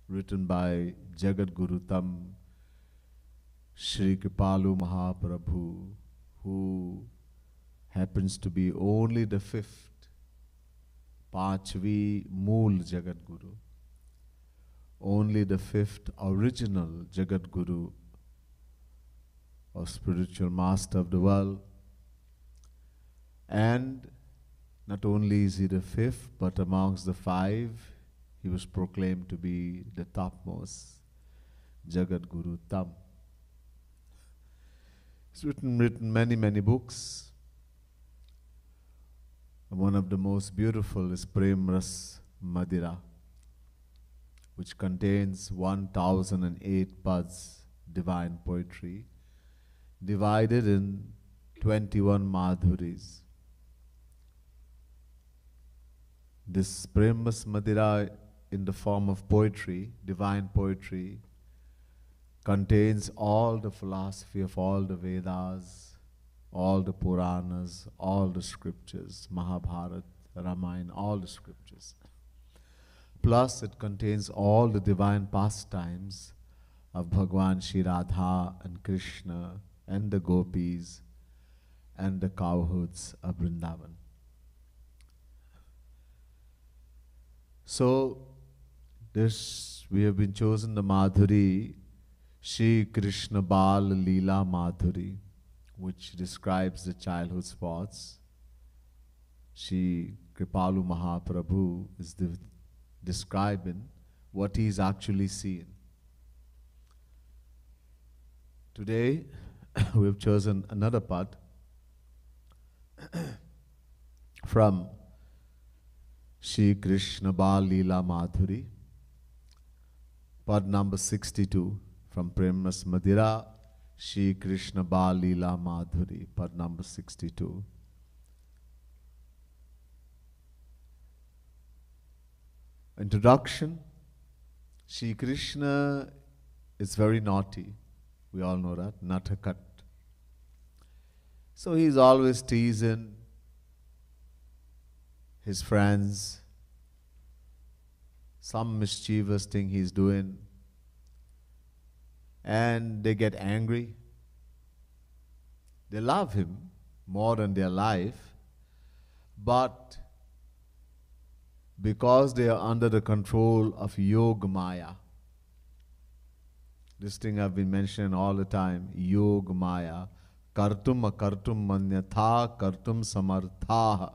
written by Jagat Guru Tam Shri Kripalu Mahaprabhu, who happens to be only the fifth Panchvi Mool Jagat Guru, only the fifth original Jagat Guru or spiritual master of the world. And not only is he the fifth, but amongst the five, he was proclaimed to be the topmost Jagat Guru Tam. He's written many books. One of the most beautiful is Prem Ras Madira, which contains 1008 pads, divine poetry, divided in 21 madhuris. This Prem Ras Madira in the form of poetry, divine poetry, contains all the philosophy of all the Vedas, all the Puranas, all the scriptures, Mahabharata, Ramayana, all the scriptures. Plus, it contains all the divine pastimes of Bhagwan Shri Radha and Krishna and the gopis and the cowherds of Vrindavan. So, we have been chosen the Madhuri, Shri Krishna Bal Leela Madhuri, which describes the childhood sports. Shri Kripalu Mahaprabhu is describing what he is actually seeing. Today, we have chosen another part from Shri Krishna Bal Leela Madhuri, pad number 62 from Prem Ras Madira, Shri Krishna Bal Leela Madhuri, pad number 62. Introduction. Shri Krishna is very naughty. We all know that, Natakat. So he's always teasing his friends, some mischievous thing he's doing, and they get angry. They love him more than their life, but because they are under the control of Yog Maya, this thing I've been mentioning all the time, Yog Maya, Kartum Akartum Manyatha Kartum Samarthaha.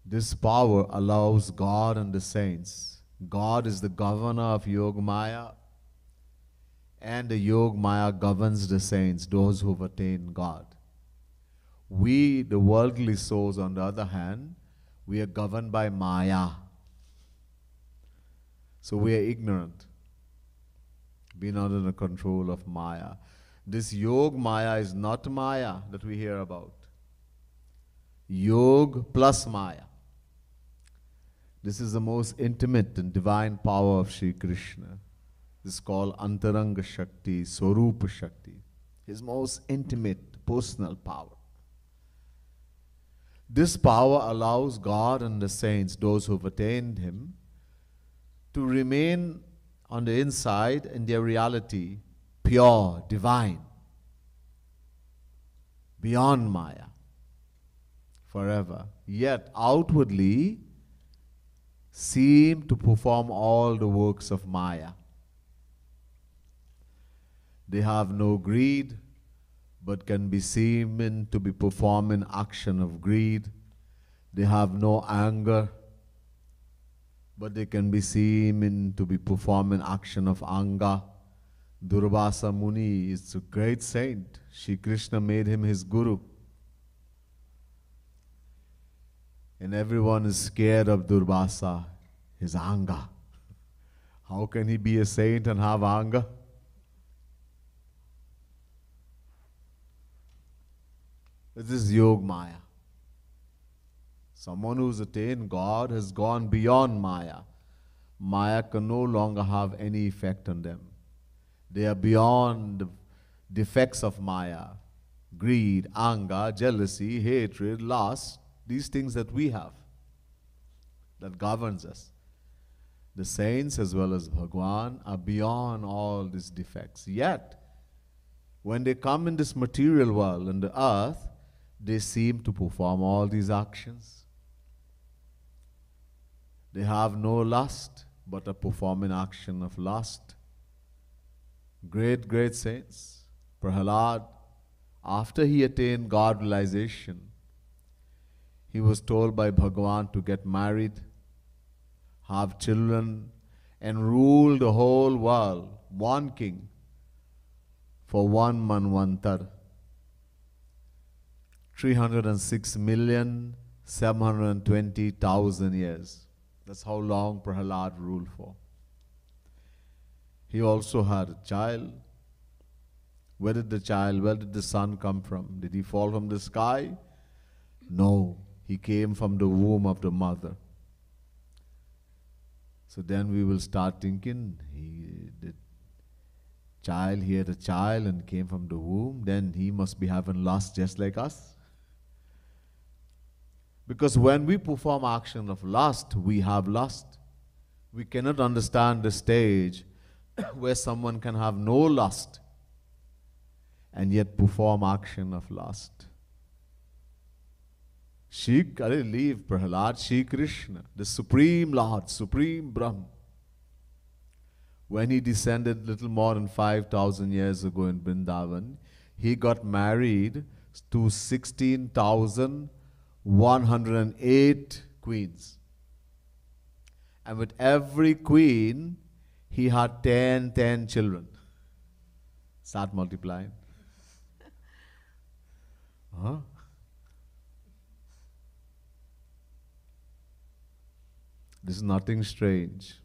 This power allows God and the saints. God is the governor of Yog Maya, and the Yog Maya governs the saints, those who have attained God. We, the worldly souls, on the other hand, we are governed by Maya. So we are ignorant, being under the control of Maya. This Yog Maya is not Maya that we hear about. Yog plus Maya. This is the most intimate and divine power of Sri Krishna. This is called Antaranga Shakti, Swarupa Shakti. His most intimate, personal power. This power allows God and the saints, those who have attained Him, to remain on the inside in their reality, pure, divine, beyond Maya, forever. Yet outwardly seem to perform all the works of Maya. They have no greed, but can be seen to be performing action of greed. They have no anger, but they can be seen to be performing action of anga. Durvasa Muni is a great saint. Shri Krishna made him his guru. And everyone is scared of Durvasa, his anga. How can he be a saint and have anga? This is Yog Maya. Someone who's attained God has gone beyond Maya. Maya can no longer have any effect on them. They are beyond the defects of Maya. Greed, anger, jealousy, hatred, lust, these things that we have. that governs us. The saints as well as Bhagwan are beyond all these defects. Yet, when they come in this material world, in the earth, they seem to perform all these actions. They have no lust, but a performing action of lust. Great, great saints. Prahalad, after he attained God realization, he was told by Bhagavan to get married, have children, and rule the whole world, one king, for one manvantar. 306,720,000 years. That's how long Prahalad ruled for. He also had a child. Where did the son come from? Did he fall from the sky? No, he came from the womb of the mother. So then we will start thinking, he had a child and came from the womb, then he must be having lust just like us. Because when we perform action of lust, we have lust. We cannot understand the stage where someone can have no lust and yet perform action of lust. Leave Prahalad, Shri Krishna, the Supreme Lord, Supreme Brahm. When he descended little more than 5,000 years ago in Vrindavan, he got married to 16,108 queens. And with every queen, he had 10 children. Start multiplying. Huh? This is nothing strange.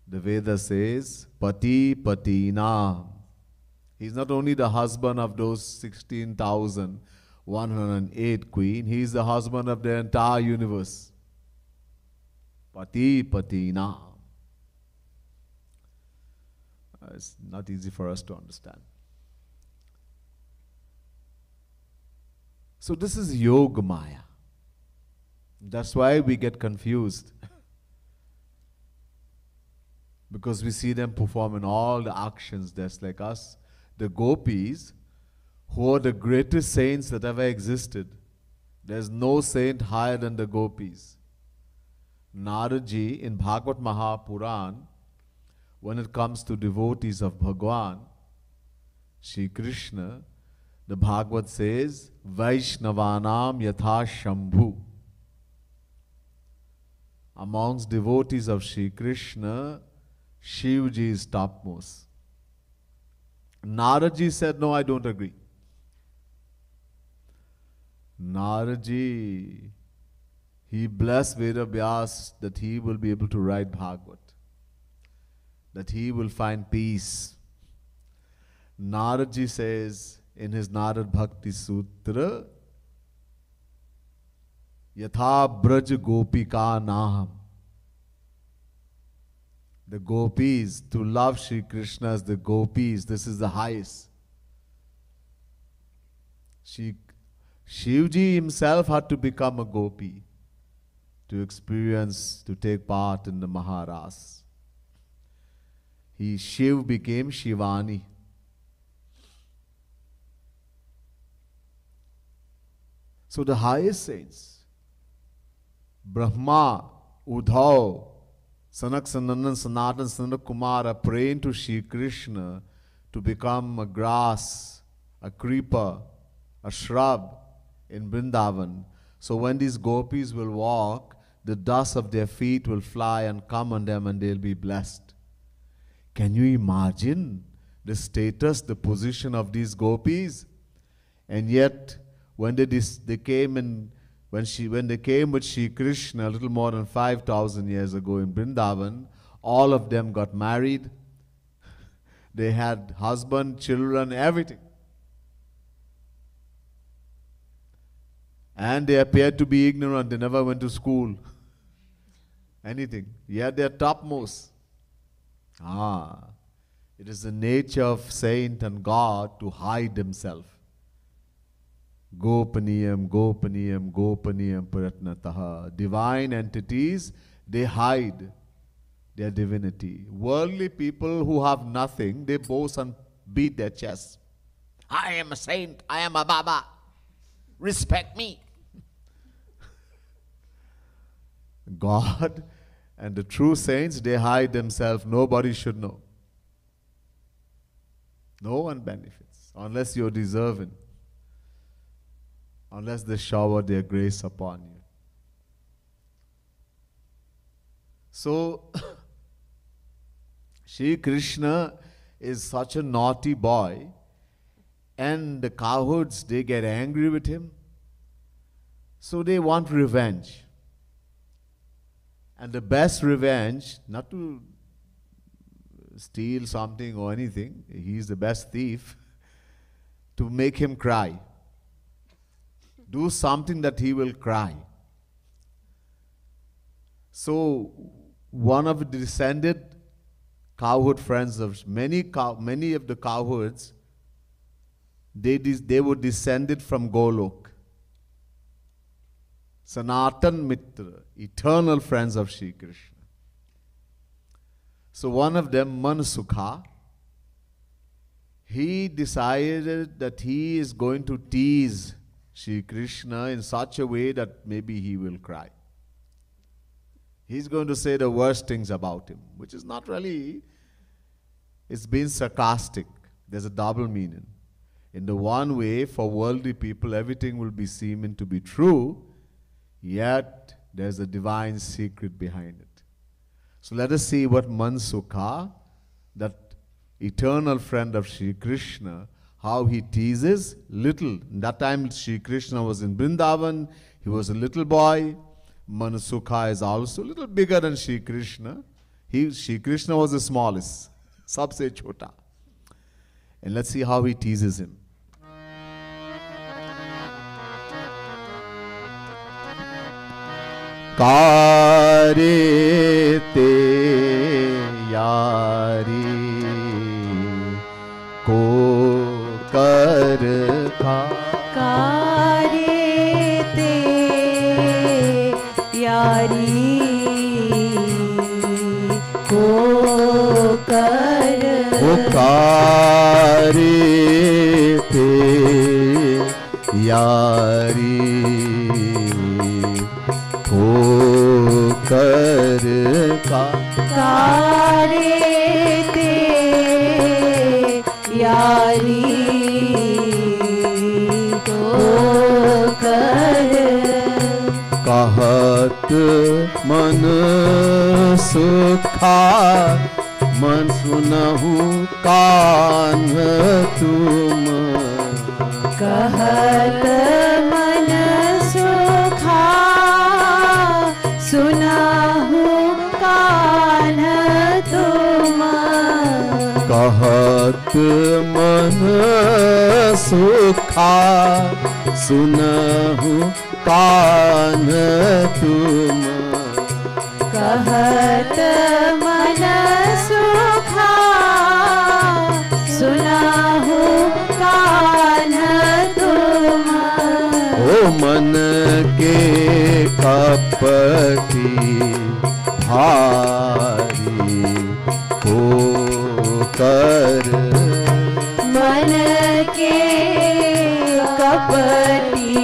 The Veda says, Pati Patina. He's not only the husband of those 16,108 queens, he's the husband of the entire universe. Pati Patina. It's not easy for us to understand. So this is Yoga Maya. That's why we get confused. Because we see them performing all the actions just like us. The gopis, who are the greatest saints that ever existed. There's no saint higher than the gopis. Naradji in Bhagavad Mahapuran, when it comes to devotees of Bhagwan, Shri Krishna, the Bhagavad says, Vaishnavanam yatha Shambhu. Amongst devotees of Shri Krishna, Shivji is topmost. Naradji said, no, I don't agree. Naradji, he blessed Vedavyas that he will be able to write Bhagavad, that he will find peace. Naradji says in his Narad Bhakti Sutra, Yatha Braj Gopika Naham. The gopis, to love Shri Krishna as the gopis, this is the highest. Shivji himself had to become a gopi to experience, to take part in the Maharas. Shiv became Shivani. So the highest saints, Brahma, Udhav, Sanak Sanandan, Sanatan, Sanat Kumar are praying to Shri Krishna to become a grass, a creeper, a shrub in Vrindavan. So when these gopis will walk, the dust of their feet will fly and come on them and they'll be blessed. Can you imagine the status, the position of these gopis? And yet, when they came in, when they came with Shri Krishna a little more than 5,000 years ago in Vrindavan, all of them got married. They had husband, children, everything. And they appeared to be ignorant. They never went to school. Anything. Yet they are topmost. It is the nature of saint and God to hide himself. Gopaniyam, Gopaniyam, Gopaniyam Paratnataha. Divine entities, they hide their divinity. Worldly people who have nothing, they boast and beat their chests. I am a saint, I am a Baba. Respect me. God and the true saints, they hide themselves. Nobody should know. No one benefits unless you're deserving, unless they shower their grace upon you. So, Shri Krishna is such a naughty boy, and the cowherds, they get angry with him. So they want revenge. And the best revenge, not to steal something or anything, he's the best thief, to make him cry. Do something that he will cry. So one of the descended cowherd friends of many of the cowherds, they were descended from Golok. Sanatan Mitra, eternal friends of Shri Krishna. So one of them, Mansukha, he decided that he is going to tease Shri Krishna in such a way that maybe he will cry. He's going to say the worst things about him, which is not really, it's been sarcastic. There's a double meaning. In the one way, for worldly people, everything will be seeming to be true, yet there's a divine secret behind it. So let us see what Mansukha, that eternal friend of Shri Krishna, how he teases little. That time Shri Krishna was in Vrindavan, he was a little boy. Mansukha is also a little bigger than Shri Krishna. Shri Krishna was the smallest, sabse chota. And let's see how he teases him. Karete yari ko kar kha. Karete yari ko kar. Karete yari ko kar ka. Karete yari ko kar. Kahat man sukha man sunahu kaan tum. Kahat man sukha सुनाहु कान तुम. कहत मन सुखा सुनहु कान तुम. कहत मन सुखा सुनाहु कान तुम. ओ मन के कपटी भारी हो कर. मन के कपटी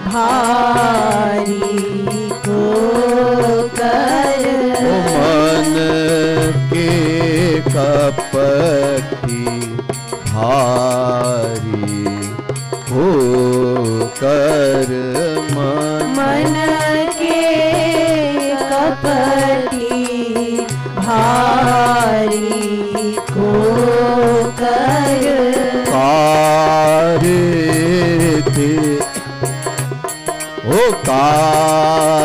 भारी हो कर. मन के कपटी भारी हो कर. मन के कपटी भारी को कर. कारते ओ कारते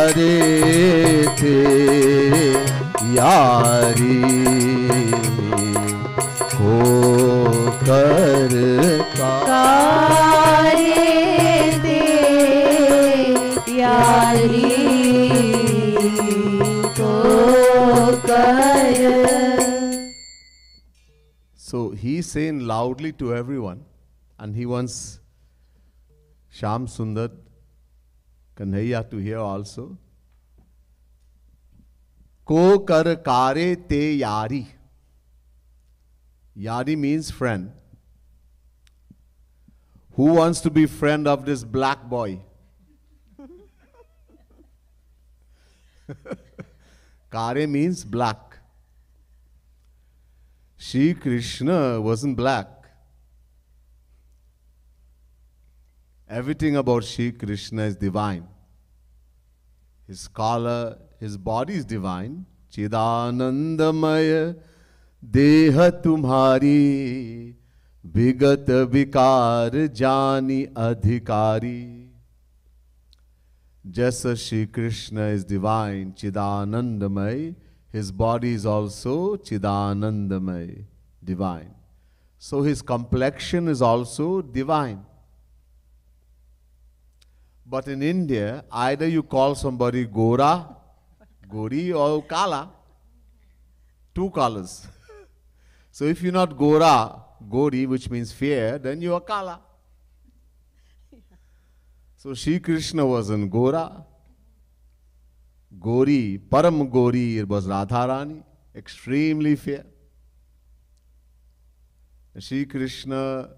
यारी को कर का. यारी को कर. So he's saying loudly to everyone, and he wants Shyam Sundar, Kanhaiya to hear also. Ko kar kare te yari. Yari means friend. Who wants to be friend of this black boy? Kare means black. Shri Krishna wasn't black. Everything about Shri Krishna is divine. His color, his body is divine. Chidanandamaya deha tumhari vigat vikar jani adhikari. Just as Shri Krishna is divine, Chidanandamay, his body is also Chidanandamay, divine. So his complexion is also divine. But in India, either you call somebody Gora, Gori, or Kala. Two colors. So if you're not Gora, Gori, which means fair, then you are Kala. So Shri Krishna wasn't Gora. Gori, Param Gori, it was Radharani, extremely fair. Shri Krishna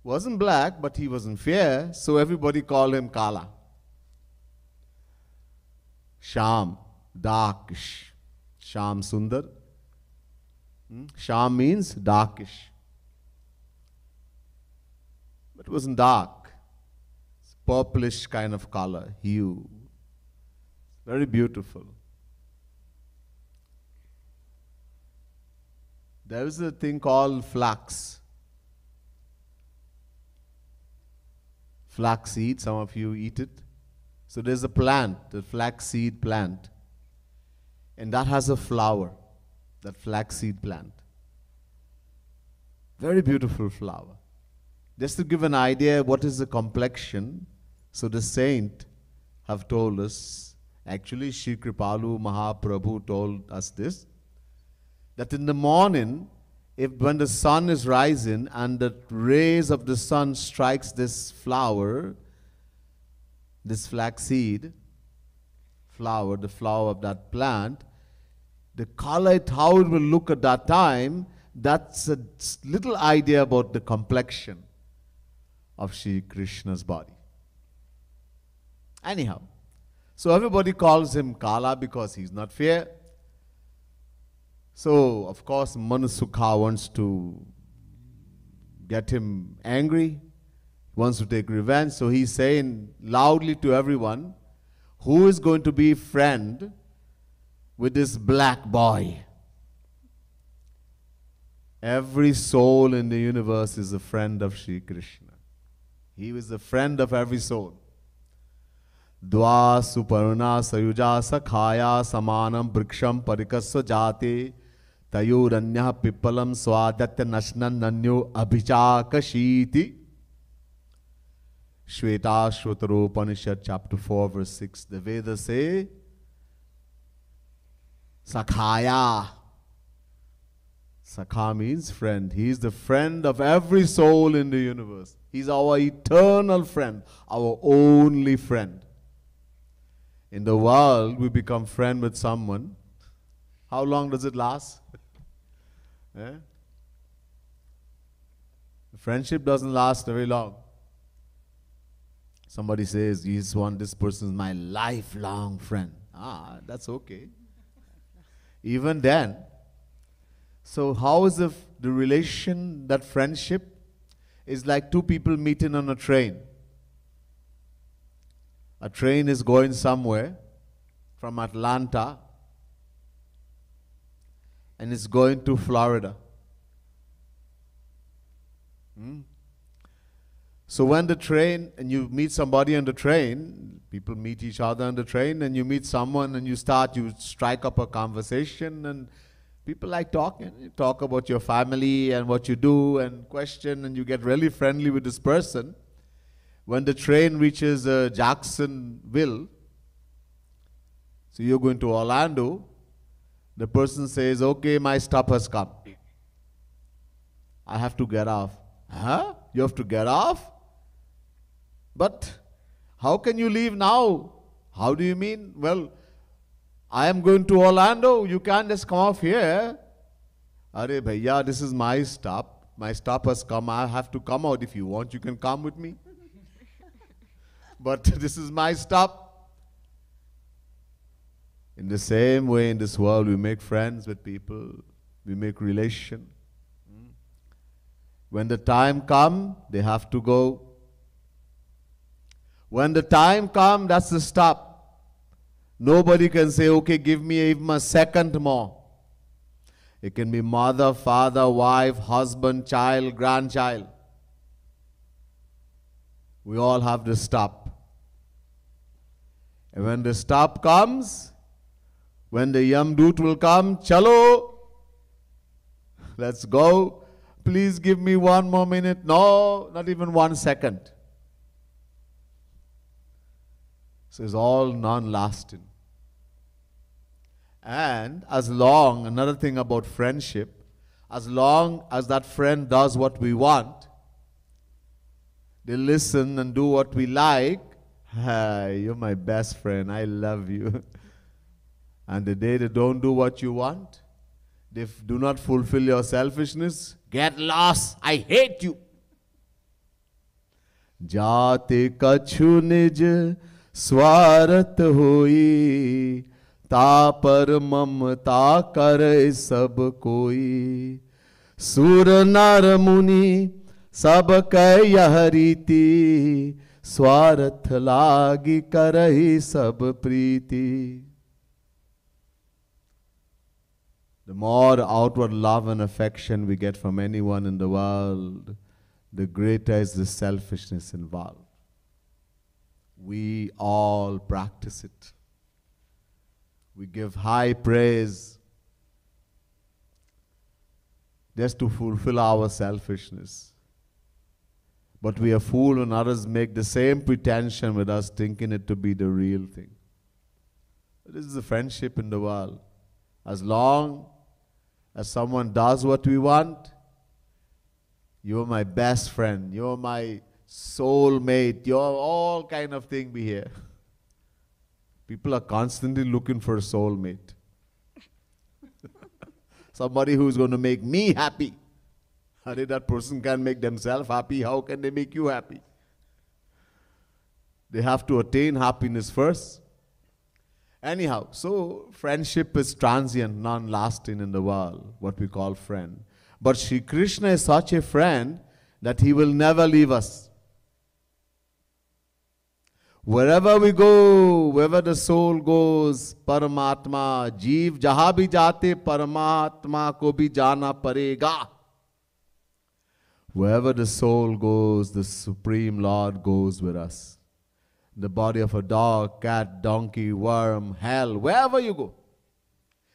wasn't black, but he wasn't fair, so everybody called him Kala. Shyam, darkish. Shyam Sundar. Shyam means darkish. But it wasn't dark. It's purplish kind of color, hue. Very beautiful. There is a thing called flax. Flax seed, some of you eat it. So there's a plant, the flax seed plant. And that has a flower, that flax seed plant. Very beautiful flower. Just to give an idea what is the complexion, so the saint have told us, actually Shri Kripalu Mahaprabhu told us this, that in the morning, when the sun is rising and the rays of the sun strikes this flower, this flaxseed flower, the flower of that plant, the color, how it will look at that time, that's a little idea about the complexion of Shri Krishna's body. Anyhow, so everybody calls him Kala because he's not fair. So, of course, Manasukha wants to get him angry. He wants to take revenge. So he's saying loudly to everyone, who is going to be friend with this black boy? Every soul in the universe is a friend of Shri Krishna. He is the friend of every soul. Dva suparna sayuja sakhaya samanam briksham parikasya jate Tayuranya pipalam swadatya nashnan nanyo abhichakashiti. Shweta Shrotaropanishad chapter 4 verse 6. The Vedas say, Sakhaya. Sakha means friend. He is the friend of every soul in the universe. He's our eternal friend, our only friend. In the world, we become friend with someone. How long does it last? Eh? The friendship doesn't last very long. Somebody says, this person is my lifelong friend. That's okay. Even then. So how is the relation, that friendship is like two people meeting on a train. A train is going somewhere from Atlanta and it's going to Florida. So when the train, and you meet somebody on the train, people meet each other on the train, and you meet someone and you strike up a conversation, and people like talking. You talk about your family and what you do and question, and you get really friendly with this person. When the train reaches Jacksonville, so you're going to Orlando, the person says, okay, my stop has come. I have to get off. Huh? You have to get off? But how can you leave now? How do you mean? Well, I am going to Orlando. You can't just come off here. Are bhaiya, this is my stop. My stop has come. I have to come out. If you want, you can come with me. But this is my stop. In the same way, in this world, we make friends with people. We make relation. When the time comes, they have to go. When the time comes, that's the stop. Nobody can say, okay, give me even a second more. It can be mother, father, wife, husband, child, grandchild. We all have to stop. And when the stop comes, when the Yamdut will come, chalo, let's go. Please give me one more minute. No, not even 1 second. So it's all non-lasting. And as long, another thing about friendship, as long as that friend does what we want, they listen and do what we like, hey, you're my best friend, I love you. And the day they don't do what you want, they do not fulfill your selfishness, get lost, I hate you. Jate kachu nij स्वार्थ होई ता पर ममता करे सब कोई सुर नर मुनि सब कह यह रीति स्वार्थ लागी करहि सब प्रीति. The more outward love and affection we get from anyone in the world, the greater is the selfishness involved. We all practice it. We give high praise just to fulfill our selfishness. But we are fooled when others make the same pretension with us, thinking it to be the real thing. This is the friendship in the world. As long as someone does what we want, you're my best friend, you're my soulmate, you're all kind of thing be here. People are constantly looking for a soulmate. Somebody who's going to make me happy. How did that person can make themselves happy? How can they make you happy? They have to attain happiness first. Anyhow, so friendship is transient, non-lasting in the world, what we call friend. But Shri Krishna is such a friend that he will never leave us. Wherever we go, wherever the soul goes, Paramatma, Jeev jaha bhi jate, Paramatma ko bhi jana parega. Wherever the soul goes, the Supreme Lord goes with us. The body of a dog, cat, donkey, worm, hell, wherever you go,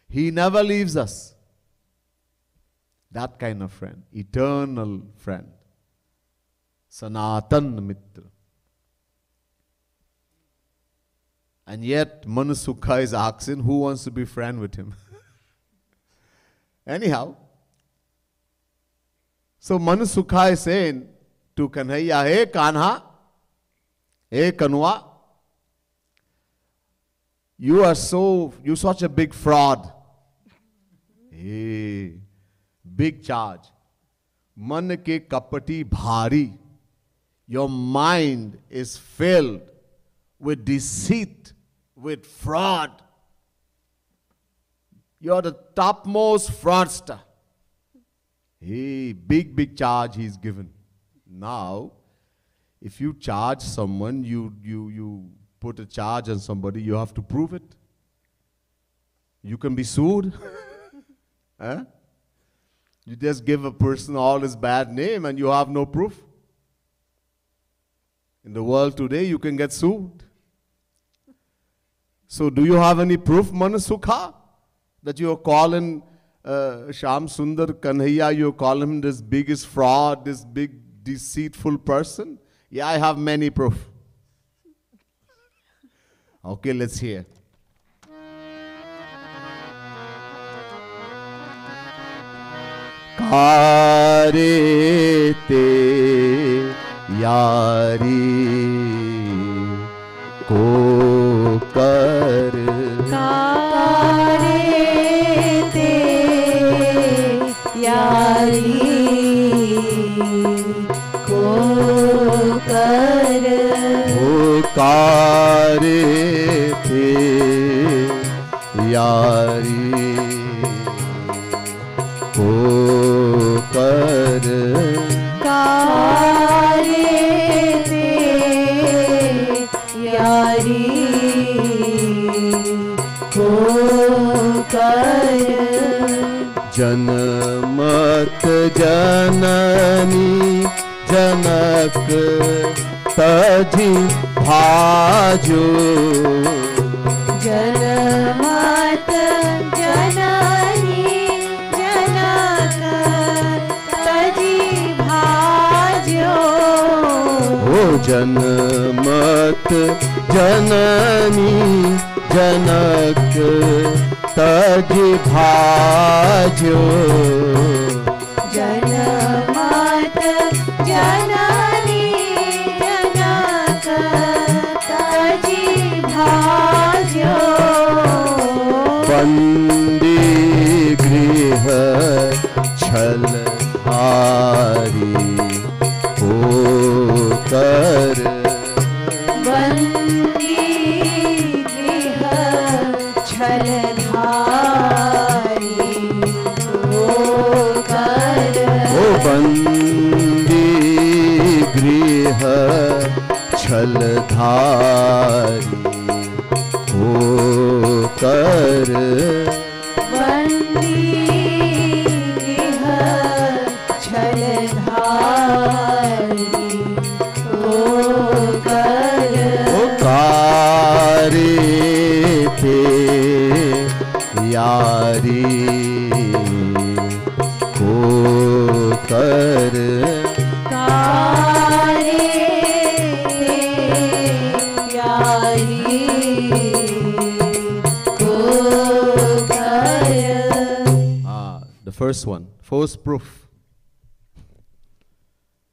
he never leaves us. That kind of friend, eternal friend, Sanatan Mitra. And yet, Manu Sukha is asking, who wants to be friend with him? Anyhow, so Manu Sukha is saying to Kanhaiya, hey Kanha, hey Kanwa, you're such a big fraud. Hey, big charge. Man ke kapati bhari. Your mind is filled with deceit, with fraud. You're the topmost fraudster. Hey, big charge he's given. Now, if you charge someone, you put a charge on somebody, you have to prove it. You can be sued. Huh? You just give a person all his bad name and you have no proof. In the world today, you can get sued. So do you have any proof, Manasukha, that you are calling Sham Sundar Kanhaiya, you call him this biggest fraud, this big deceitful person? Yeah, I have many proof. Okay, let's hear. Kare te yari यारी को कर कारे ते यारी को कर जनमत जननी जनक तजी भाजो जनमत जननी जनक तजी भाजो ओ जनमत जननी जनक तजी भाजो जनमत जननी जनक तजी भाजो बंदी गृह छल हारी हो कर बंदी गृह छलधारी होकर ओ बंदी गृह छलधारी हो कर बंदी गृह छलधारी होकर ओ कारे थे यारी को कर कारे ते यारी को कर The first one, force proof.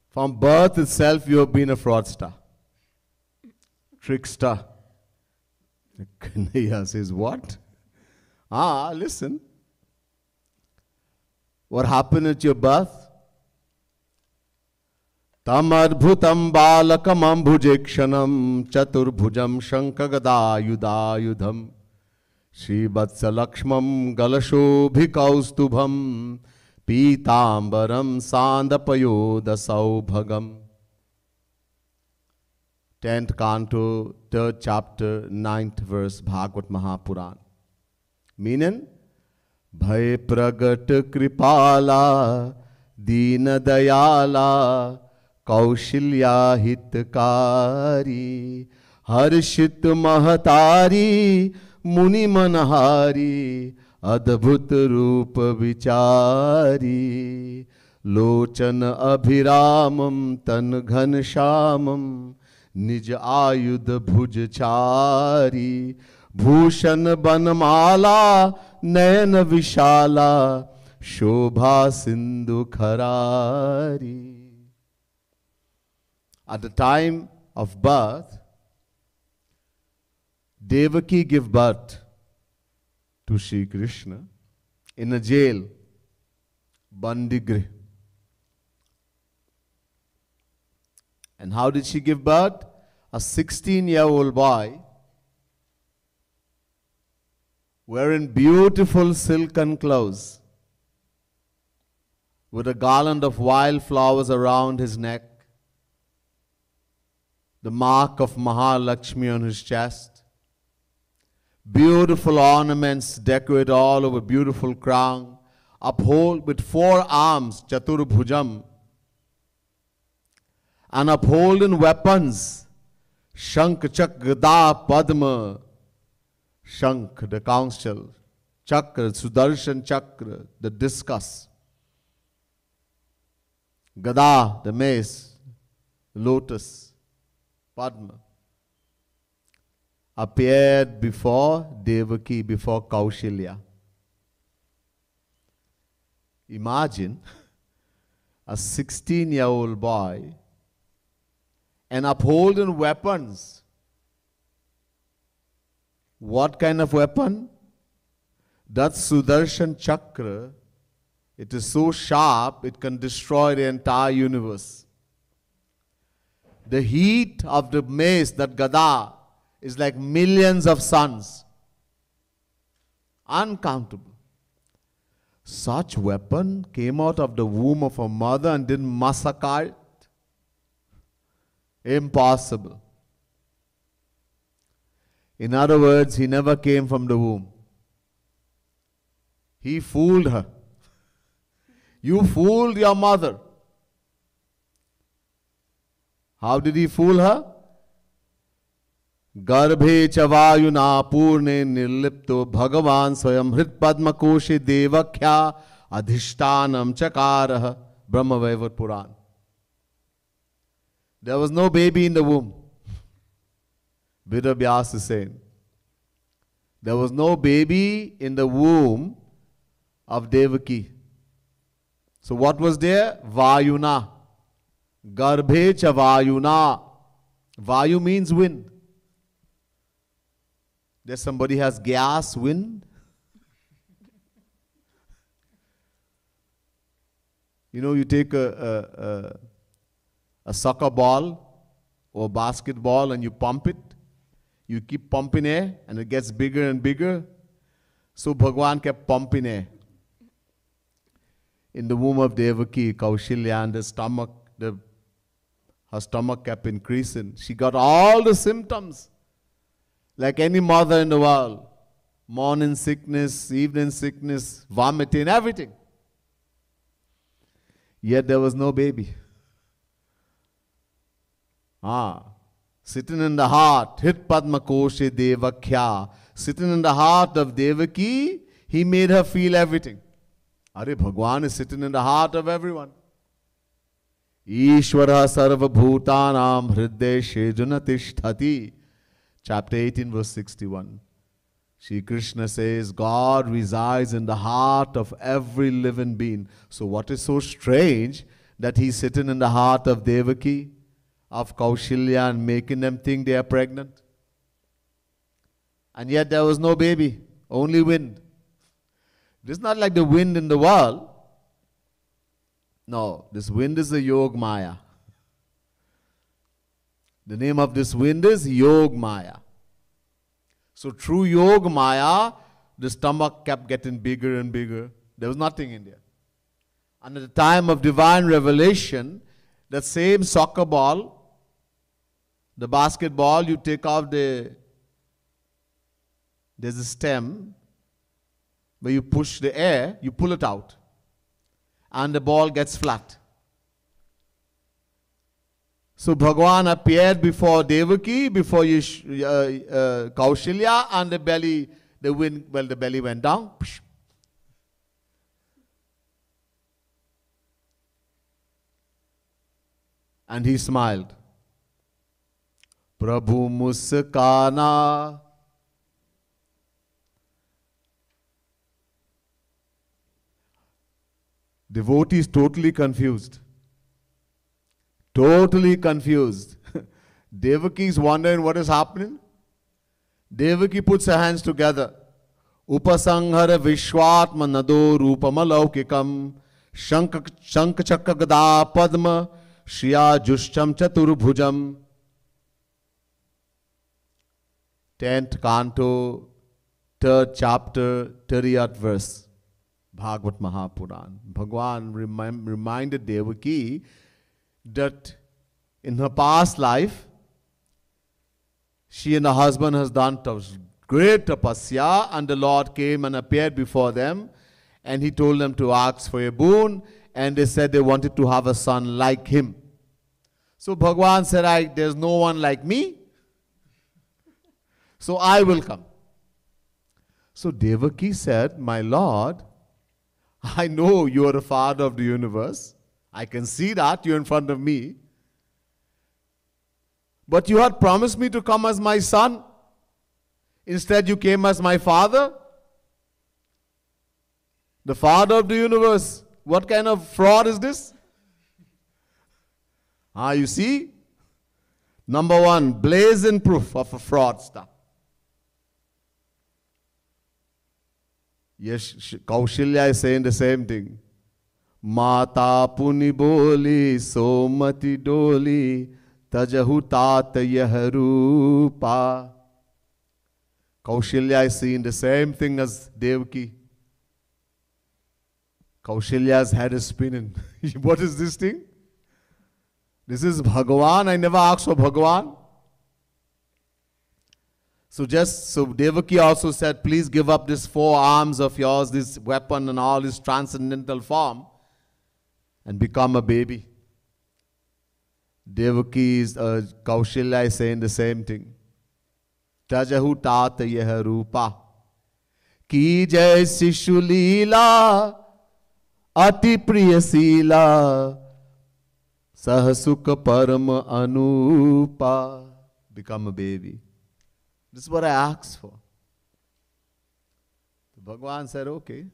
From birth itself, you have been a fraudster, trickster. Kanhaiya says, what? Listen. What happened at your birth? Tam adbhutam balakam ambhujekshanam chaturbhujam shankagada-yudayudham Srivatsalakshmam galashobhikaustubham Pitambaram sandapayodasaubhagam 10th canto, 3rd chapter, 9th verse, Bhagavad Mahapuran. Meaning, Bhay pragat kripala, Dina dayala, Kaushilya hitkari, Harshit mahatari, मुनि मनहारी अद्भुत रूप विचारी लोचन अभिरामम तन घनश्यामम निज आयुध भुजचारी भूषण बनमाला नयन विशाला शोभा Sindhu खरारी. At the time of birth, Devaki gave birth to Shri Krishna in a jail, Bandigrih. And how did she give birth? A 16-year-old boy wearing beautiful silken clothes with a garland of wild flowers around his neck, the mark of Mahalakshmi on his chest, beautiful ornaments decorate all over, beautiful crown, uphold with 4 arms, Chaturbhujam, and upholding weapons, Shank, Chak, Gada, Padma, Shank, the council, Chakra, Sudarshan Chakra, the discus, Gada, the mace, lotus, Padma, appeared before Devaki, before Kaushilya. Imagine a 16-year-old boy and upholding weapons. What kind of weapon? That Sudarshan Chakra, it is so sharp, it can destroy the entire universe. The heat of the mace, that Gada, is like millions of suns. Uncountable. Such weapon came out of the womb of a mother and didn't massacre it. Impossible. In other words, he never came from the womb. He fooled her. You fooled your mother. How did he fool her? Garbhe chavayuna purne nirlipto bhagavan swayam hrit padma koshe devakhya adhishtanam chakarah. Brahma Vaivat Puran. There was no baby in the womb. Vidya Vyas is saying. There was no baby in the womb of Devaki. So what was there? Vayuna. Garbhe cha Vayuna. Vayu means wind. There somebody has gas, wind. You know, you take a soccer ball or basketball and you pump it. You keep pumping air and it gets bigger and bigger. So Bhagwan kept pumping air. In the womb of Devaki, Kaushilya, and her stomach kept increasing. She got all the symptoms like any mother in the world. Morning sickness, evening sickness, vomiting, everything. Yet there was no baby. Sitting in the heart, Hit Padma Koshe Devakhya. Sitting in the heart of Devaki, he made her feel everything. Are Bhagwan is sitting in the heart of everyone. Ishvara sarva bhutanam hridde shejuna tishtati. Chapter 18 verse 61. Shri Krishna says, God resides in the heart of every living being. So what is so strange that he's sitting in the heart of Devaki, of Kaushilya, and making them think they are pregnant? And yet there was no baby, only wind. This is not like the wind in the world. No, this wind is the Yog Maya. The name of this wind is Yog Maya. So through Yog Maya, the stomach kept getting bigger and bigger. There was nothing in there. And at the time of divine revelation, that same soccer ball, the basketball, you take off there's a stem where you push the air, you pull it out, and the ball gets flat. So Bhagwan appeared before Devaki, before Kaushilya, and the belly went down. And he smiled. Prabhu muskana. Devotee is totally confused. Totally confused. Devaki is wondering what is happening. Devaki puts her hands together. Upasanghara Vishwatma Nado Rupamalaukikam Shankha Gada Padma Shriya Jushcham Chaturbhujam. 10th canto, 3rd chapter, 30th verse. Bhagavad Mahapuran. Bhagwan reminded Devaki that in her past life, she and her husband has done great tapasya, and the Lord came and appeared before them, and he told them to ask for a boon, and they said they wanted to have a son like him. So Bhagwan said, there's no one like me, so I will come. So Devaki said, my Lord, I know you are the Father of the universe. I can see that you're in front of me. But you had promised me to come as my son. Instead, you came as my father. The Father of the universe. What kind of fraud is this? You see? Number one, blazing proof of a fraudster. Yes, Kaushilya is saying the same thing. Mata puni boli somati doli tajahu tat yaharupa. Kaushalya is seeing the same thing as Devaki. Kaushalya's head is spinning. What is this thing? This is Bhagavan. I never asked for Bhagavan. So Devaki also said, please give up this 4 arms of yours, this weapon and all this transcendental form, and become a baby. Devaki is, Kaushalya is saying the same thing. Tajahu tat yeh rupa ki jai sishu leela ati priya sila sahasukha param anupa. Become a baby. This is what I asked for. Bhagavan said, okay.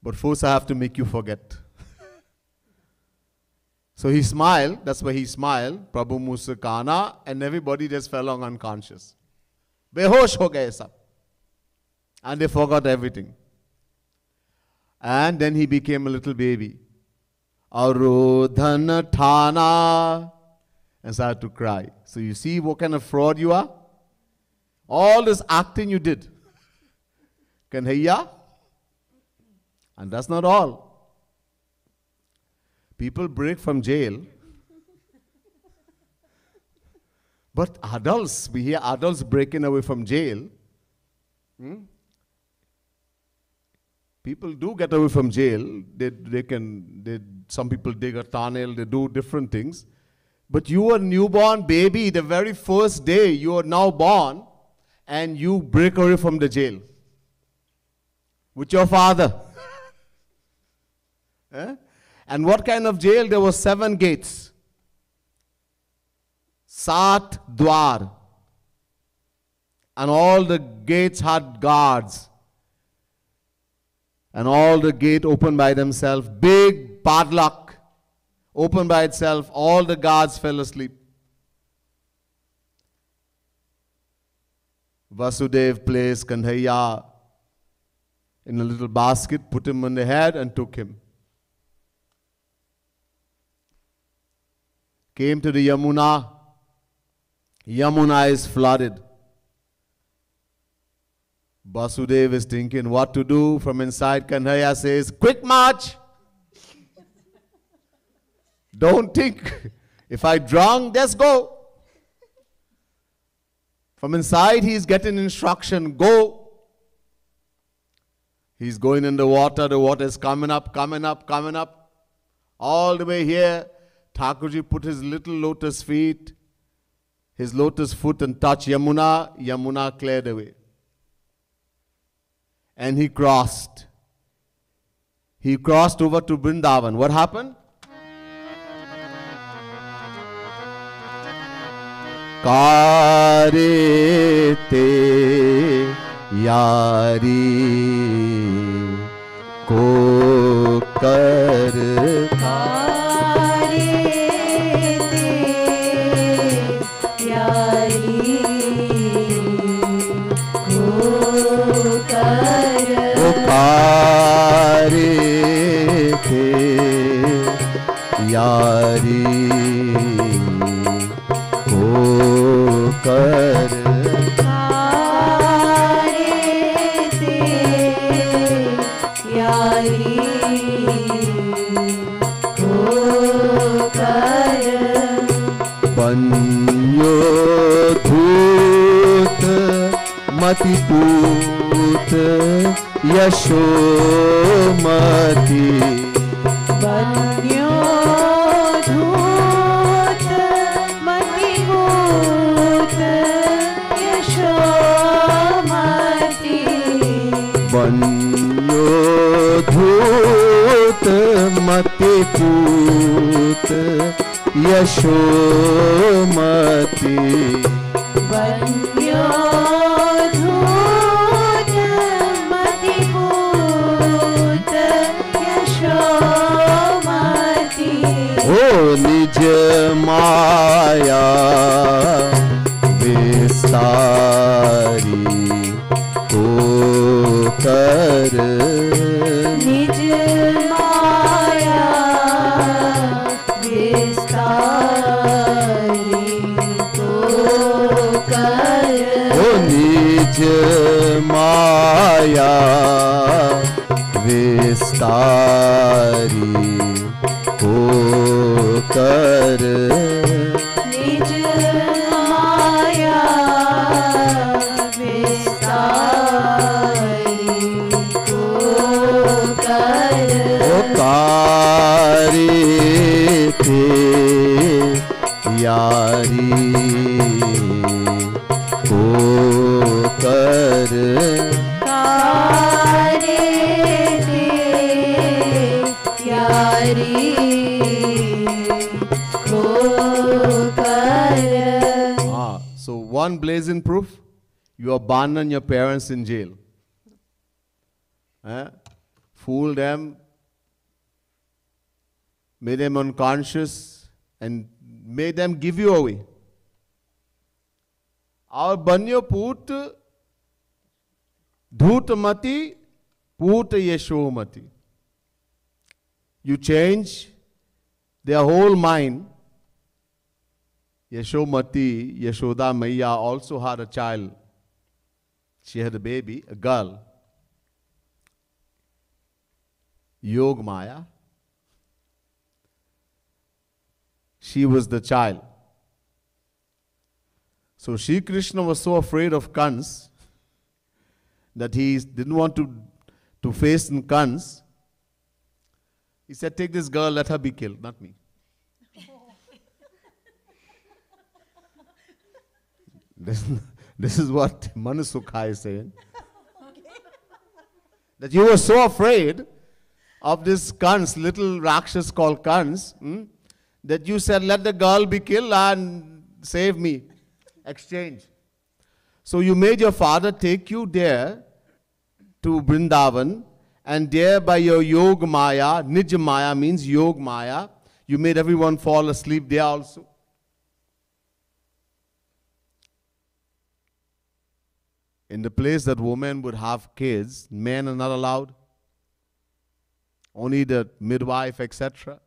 But first I have to make you forget. So he smiled, that's why he smiled, Prabhu Musakana, and everybody just fell on unconscious. Behosh ho gaye sab. And they forgot everything. And then he became a little baby. Arodhana thana. And started to cry. So you see what kind of fraud you are? All this acting you did. Kanhaiya. And that's not all. People break from jail. But adults, we hear adults breaking away from jail. People do get away from jail. Some people dig a tunnel, they do different things. But you were a newborn baby, the very first day you are now born, and you break away from the jail with your father. And what kind of jail? There were 7 gates. Sat Dwar. And all the gates had guards. And all the gate opened by themselves. Big padlock. Opened by itself, all the guards fell asleep. Vasudev placed Kanhaiya in a little basket, put him on the head and took him. Came to the Yamuna. Yamuna is flooded. Vasudev is thinking what to do. From inside, Kanhaiya says, quick march! Don't think, if I drown, let's go. From inside, he's getting instruction, go. He's going in the water is coming up. All the way here, Thakurji put his little lotus feet, his lotus foot and touched Yamuna. Yamuna cleared away. And he crossed. He crossed over to Vrindavan. What happened? Karete yari ko kar karete yari ko kar karete yari कर यारी को कर बन्यो धूत मति पूत यशोमती बन्यो धूत मति पूत यशोमती बन्यो धूत मति पूत यशोमती बन्यो धूत मति पूत यशोमती ओ निज माया विस्तारी को कर निज माया विस्तारी को कर ओ निज माया विस्तारी को कर निज माया विस्तारी को कर कारी थे यारी को कर कारे दे यारी को कर So one blazing proof, you abandon your parents in jail. Fool them, made them unconscious, and made them give you away. Our banyo put dhutmati put yeshomati. You change their whole mind. Yeshomati, Yashoda Maiya also had a child. She had a baby, a girl. Yog Maya. She was the child. So Shri Krishna was so afraid of Kans that he didn't want to face in Kans. He said, take this girl, let her be killed, not me. This is what Manasukha is saying. That you were so afraid of this Kans, little Rakshas called Kans, that you said, let the girl be killed and save me. Exchange. So you made your father take you there to Vrindavan, and there by your Yog Maya, Nij Maya means Yog Maya, you made everyone fall asleep there also. In the place that women would have kids, men are not allowed. Only the midwife, etc.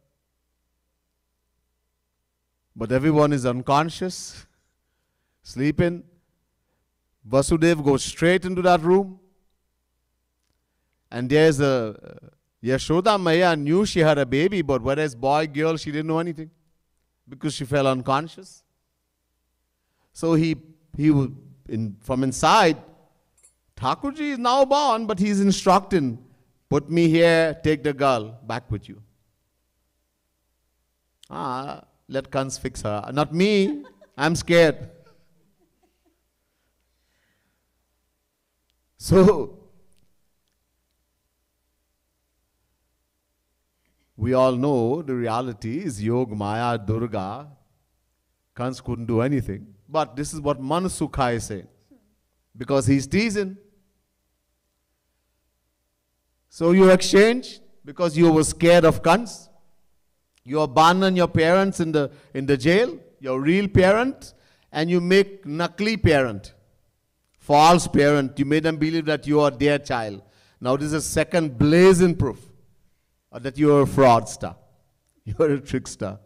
But everyone is unconscious, sleeping. Vasudev goes straight into that room. And there's a Yashoda Maya knew she had a baby, but whereas boy, girl, she didn't know anything because she fell unconscious. So he would, from inside, Thakurji is now born, but he's instructing, put me here, take the girl back with you. Let Kans fix her. Not me, I'm scared. So, we all know the reality is Yog Maya Durga. Kans couldn't do anything. But this is what Manasukha is saying. Because he's teasing. So you exchange because you were scared of Kans. You abandon your parents in the jail, your real parent, and you make Nakli parent, false parent. You made them believe that you are their child. Now this is a second blazing proof that you are a fraudster. You are a trickster.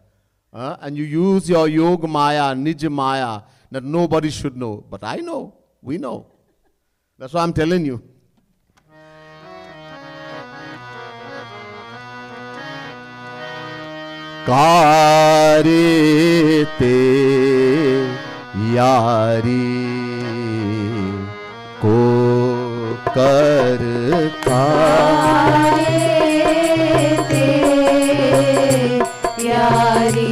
And you use your Yog Maya, Nij Maya, that nobody should know. But I know. We know. That's why I'm telling you. कारी ते यारी को कर कारे दे यारी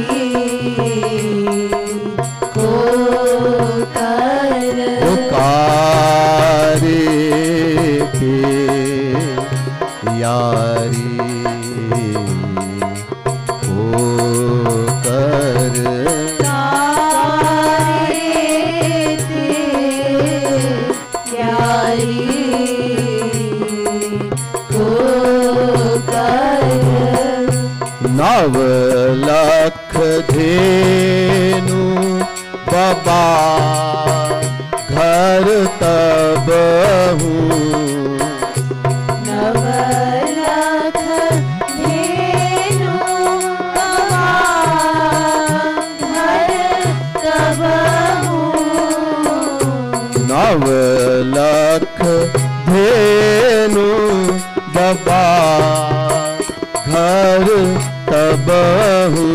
को कर कारी ते यारी नव लख धेनु बाबा घर तब हूँ नव लख धेनु बाबा घर तब हूँ नव लाख धेनु बाबा घर तबहू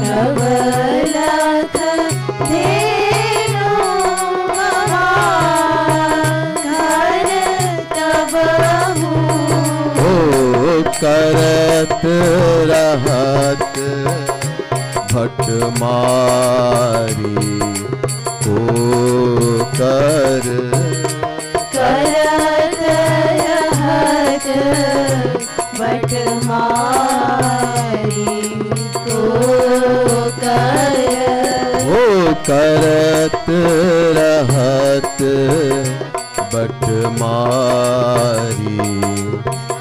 नव लाख धेनु बाबा घर तबहू ओ करत रहत भट मारी को कर करत रहत बट मारी को कर ओ करत रहत बट मारी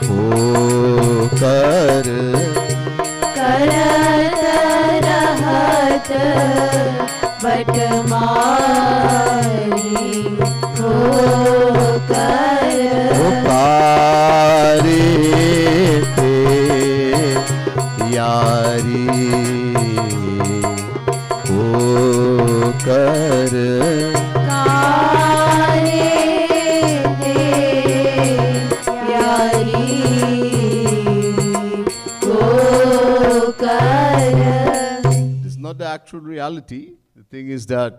को कर करत रहत बट मारी को कर पुकारे थे यारी को कर कारे दे यारी को कर. This is not the actual reality. The thing is that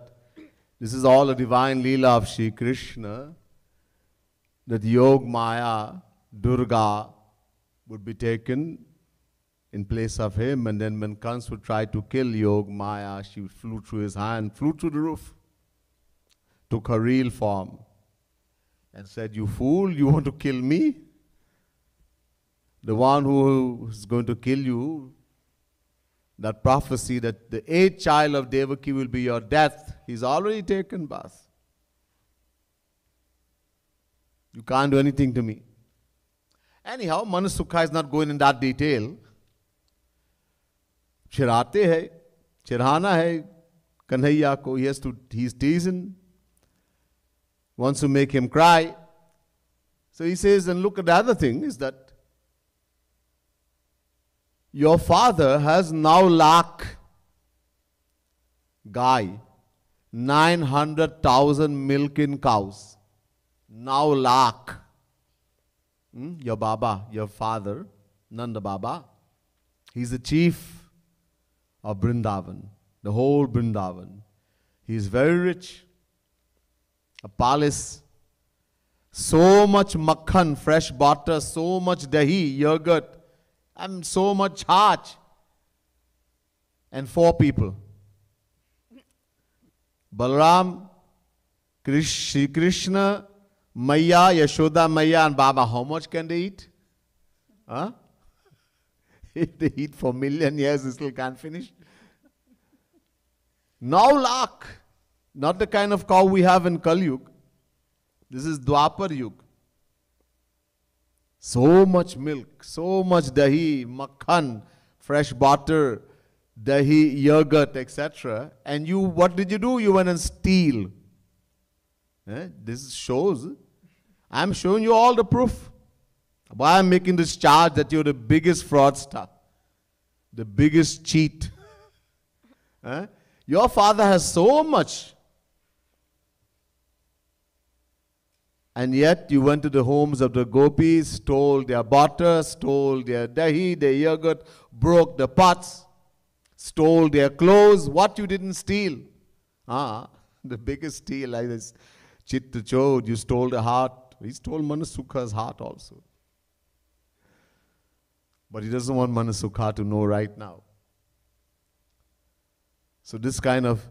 this is all a divine Leela of Shri Krishna, that Yog Maya, Durga, would be taken in place of him, and then when Kans would try to kill Yog Maya, she flew through his hand, flew through the roof, took her real form, and said, "You fool, you want to kill me? The one who is going to kill you, that prophecy that the 8th child of Devaki will be your death, he's already taken birth. You can't do anything to me." Anyhow, Manasukha is not going in that detail. चिढ़ाते है, चिढ़ाना है कन्हैया को. He's teasing, wants to make him cry. So he says, and look at the other thing is that your father has now lakh gai, 900,000 milking cows. Now lakh. Your Baba, your father, Nanda Baba, he's the chief of Vrindavan, the whole Vrindavan. He is very rich. A palace, so much makhan, fresh butter, so much dahi, yogurt, and so much chach. And 4 people. Balaram, Shri Krishna, Maya, Yashoda Maya, and Baba. How much can they eat? Huh? If they eat for 1,000,000 years, they still can't finish. Now lakh. Not the kind of cow we have in Kali Yuga. This is Dwapar Yuga. So much milk, so much dahi, makhan, fresh butter, dahi, yogurt, etc. And you, what did you do? You went and steal. This shows. I'm showing you all the proof. Why I'm making this charge that you're the biggest fraudster, the biggest cheat. Your father has so much. And yet you went to the homes of the gopis, stole their butter, stole their dahi, their yogurt, broke the pots, stole their clothes. What you didn't steal? The biggest steal, like this Chitta Chod, you stole the heart. He stole Manasukha's heart also. But he doesn't want Manasukha to know right now. So this kind of,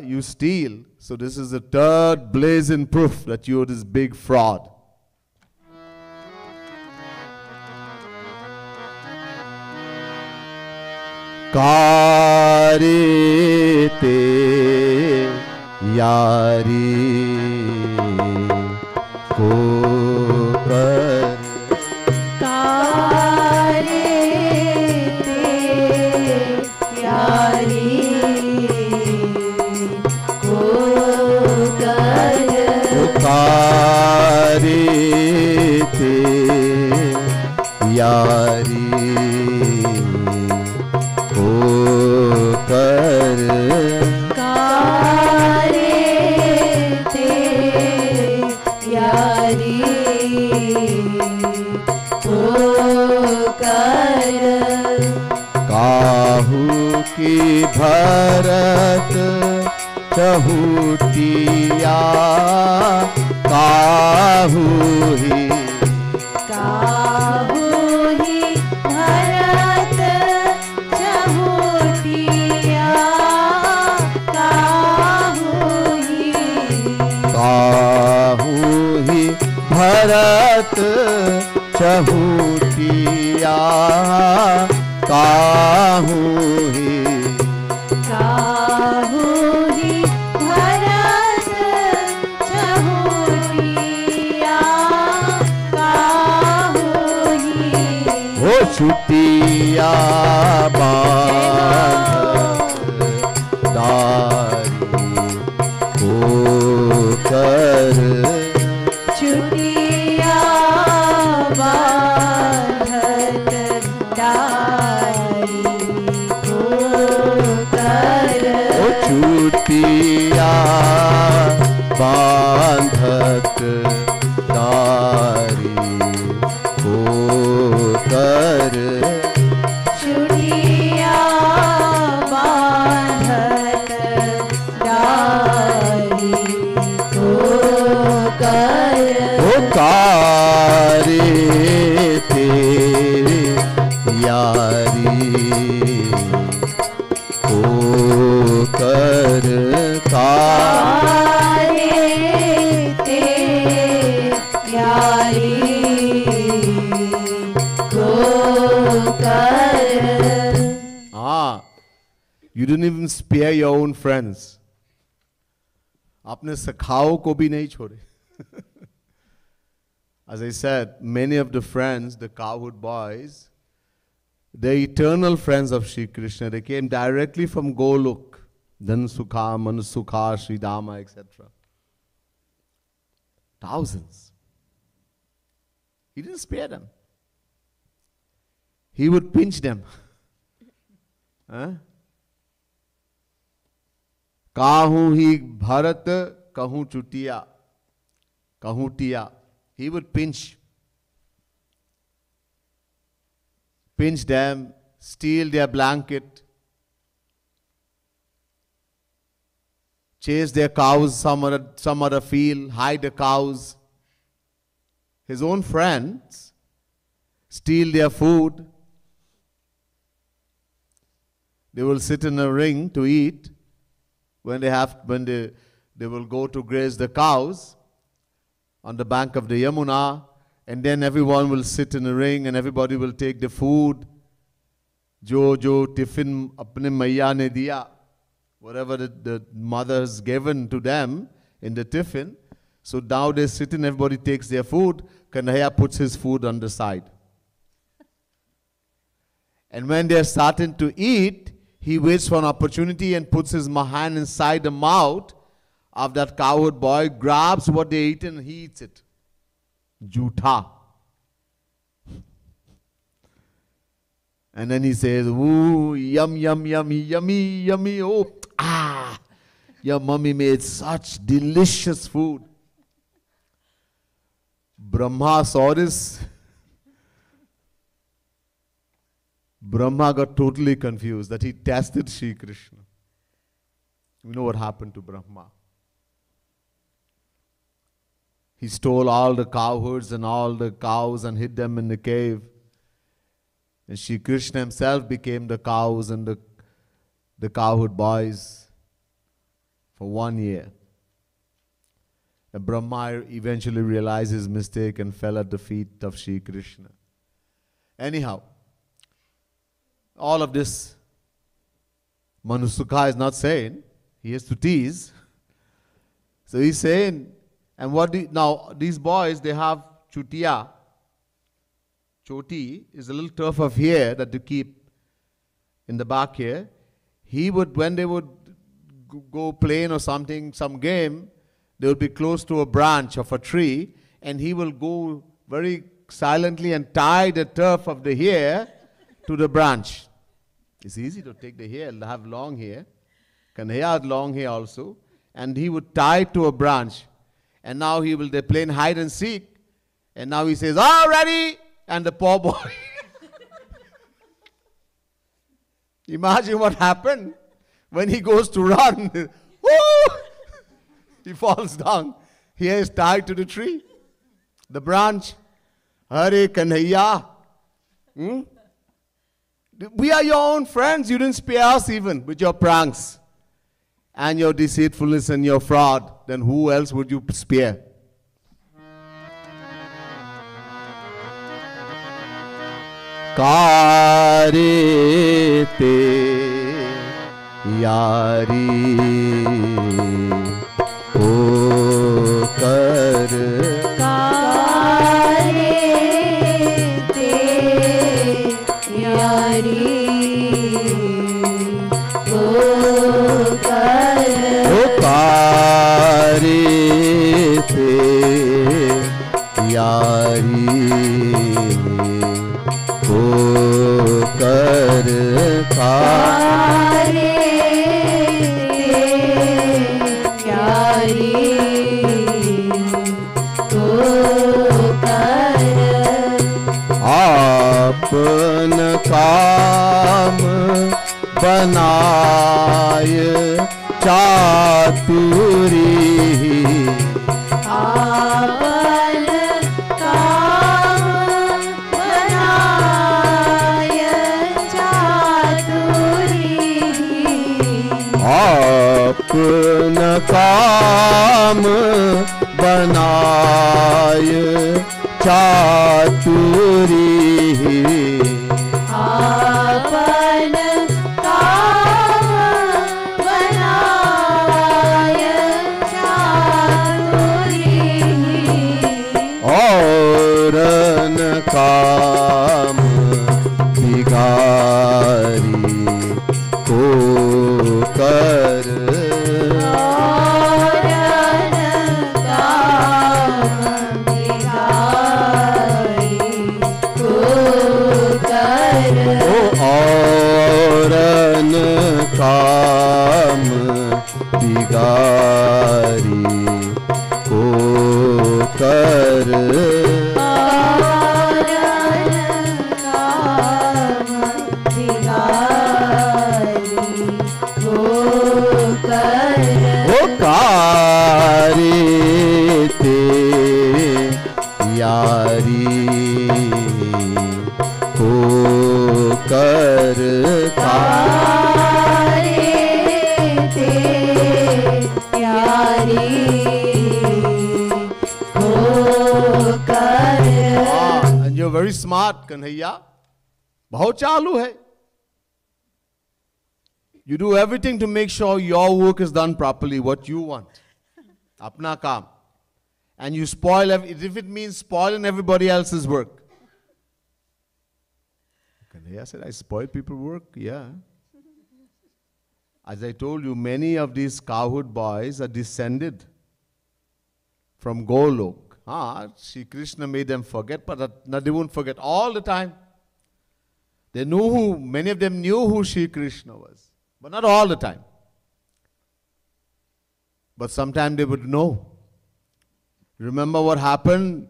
you steal. So this is the third blazing proof that you're this big fraud. Karete yari ko kar यारी को कर कारे थे होकर काहू की भरत चहुटिया काहू ही काहू ही भरत चहुटिया काहू ही भरत चहुटिया काहू ही काहू ही भरत चहुटिया काहू ही हो छुटिया बांध दारी को कर चुटिया बांधत डारी को कर ओ छुटिया बांधत दारी को कर चुटिया बांधत डारी को कर ओ कारे तेरे यारी को कर तारे ते यारी को कर You didn't even spare your own friends. आपने सखाओं को भी नहीं छोड़े. As I said, many of the friends, the cowherd boys, the eternal friends of Shri Krishna, they came directly from Golok, Dhansukha, Manusukha, Sri Dama, etc. Thousands. He didn't spare them. He would pinch them. Huh? Kahu hi Bharat, kahu chutiya, kahutiya. He would pinch them, steal their blanket, chase their cows some other field, hide the cows. His own friends steal their food. They will sit in a ring to eat when they will go to graze the cows on the bank of the Yamuna, and then everyone will sit in a ring and everybody will take the food. Jo tiffin apne maiya ne diya, whatever the mother has given to them in the tiffin. So now they sit and everybody takes their food. Kanhaiya puts his food on the side. And when they are starting to eat, he waits for an opportunity and puts his hand inside the mouth of that cowherd boy, grabs what they eat and he eats it. Jhootha. And then he says, ooh, yum, yum, yummy, yummy, yummy, oh, your mommy made such delicious food. Brahma saw this. Brahma got totally confused that he tested Shri Krishna. You know what happened to Brahma? He stole all the cowherds and all the cows and hid them in the cave. And Shri Krishna himself became the cows and the cowherd boys for 1 year. And Brahma eventually realized his mistake and fell at the feet of Shri Krishna. Anyhow, all of this Manusukha is not saying. He has to tease. So he's saying, and now these boys, they have chutiya. Choti is a little turf of hair that they keep in the back here. He would, when they would go playing or something, some game, they would be close to a branch of a tree, and he will go very silently and tie the turf of the hair to the branch. It's easy to take the hair, have long hair. Kanhaiya had long hair also. And he would tie it to a branch. And now they're playing hide and seek. And now he says, all ready. And the poor boy. Imagine what happened when he goes to run. Woo! He falls down. Here is tied to the tree. The branch. Hare Kanhaiya. We are your own friends. You didn't spare us even with your pranks and your deceitfulness and your fraud. Then who else would you spare? Kare te yari ho kar Kare te yari ho kar ho kare te yari ho kar ka Kare yari ho kar आपन काम बनाय चातुरी आपन काम बनाय चातुरी आपन काम बनाय चातुरी आपन काम बनाय चातुरी औरन काम बिगारी को कर औरन काम बिगारी को कर ओ औरन काम बिगारी को कर ओ कारी ते यारी को कर And you're very smart, Kanhaiya. बहुत चालू है. You do everything to make sure your work is done properly, what you want. Apna kaam. And you spoil, if it means spoiling everybody else's work. Kanhaiya said, I spoil people's work? Yeah. As I told you, many of these cowherd boys are descended from Golok. Sri Krishna made them forget, but they won't forget all the time. They knew many of them knew who Sri Krishna was, but not all the time. But sometime they would know. Remember what happened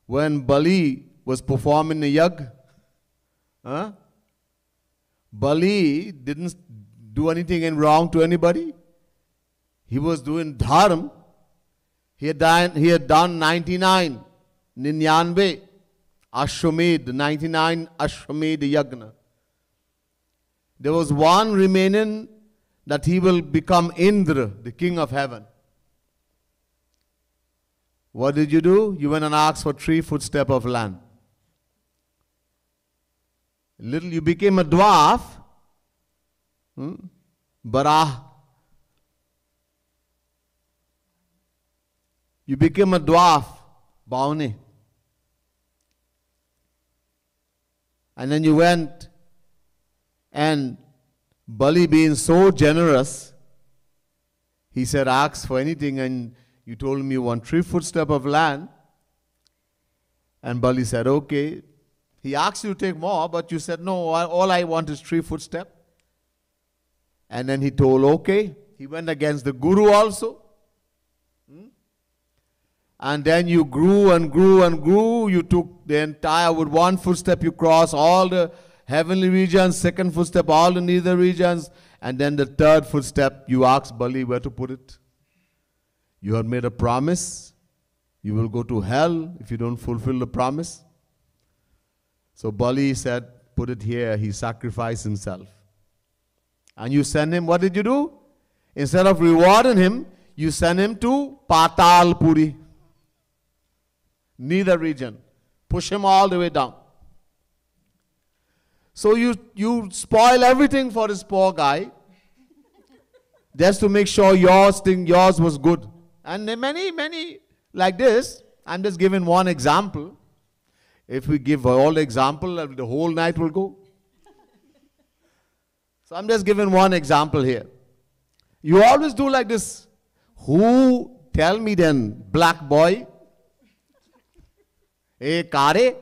when Bali was performing the yag? Bali didn't do anything wrong to anybody. He was doing dharma. He had done 99, Ninyanbe, Ashwamedh, 99 Ashwamedh Yagna. There was one remaining that he will become Indra, the king of heaven. What did you do? You went and asked for 3 footsteps of land. You became a dwarf, Barah. You became a dwarf, Baune. And then you went, and Bali being so generous, he said, ask for anything, and you told him you want 3 footsteps of land. And Bali said, okay. He asked you to take more, but you said, no, all I want is 3 footsteps. And then he told, okay. He went against the Guru also. And then you grew and grew and grew. You took the entire, with one footstep you cross all the heavenly regions, second footstep all the nether regions, and then the third footstep you asked Bali where to put it. You had made a promise. You will go to hell if you don't fulfill the promise. So Bali said, put it here. He sacrificed himself. And you send him, what did you do? Instead of rewarding him, you send him to Patal Puri, neither region. Push him all the way down. So you spoil everything for this poor guy just to make sure yours was good. And there are many like this. I'm just giving one example. If we give all the example, the whole night will go. So I'm just giving one example here. You always do like this. Who, tell me then, black boy, hey Kare,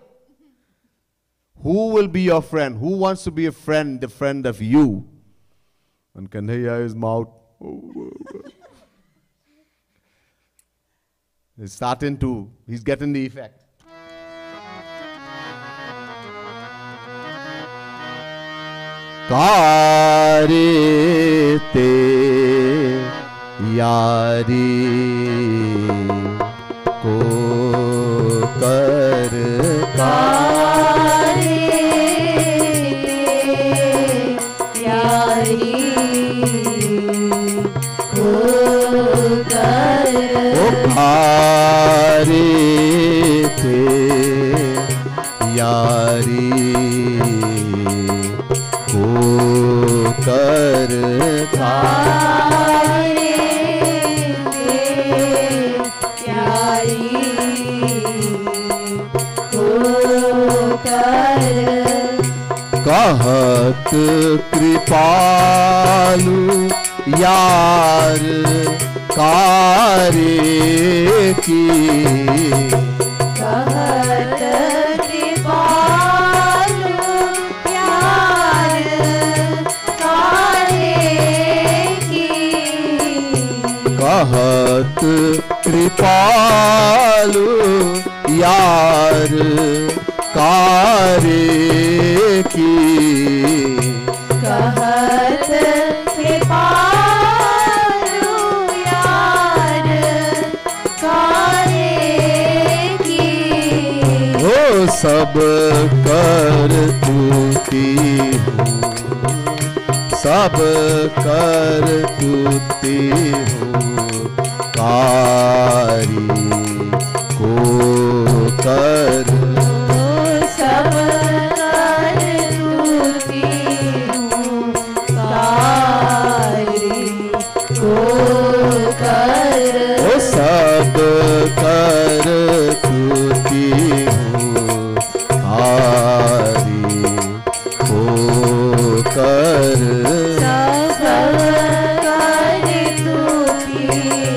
who will be your friend? Who wants to be a friend, the friend of you? And Kanhaiya is mouth. He's getting the effect. Kare te yari ko kar Kare yari ko kar o kare te yari ko kar Kare yari ko kar कहत कृपालु यार कारे की कहत कृपालु प्यार कारे की कहत कृपालु यार कारे की कहत कृपालु यार कारे की ओ सब कर तूती हूँ सब कर तूती हूँ कारी को कर सब कर तूती हूँ कारी को कर ओ सब कर तूती हूँ कारी को कर सब कर तूती हूँ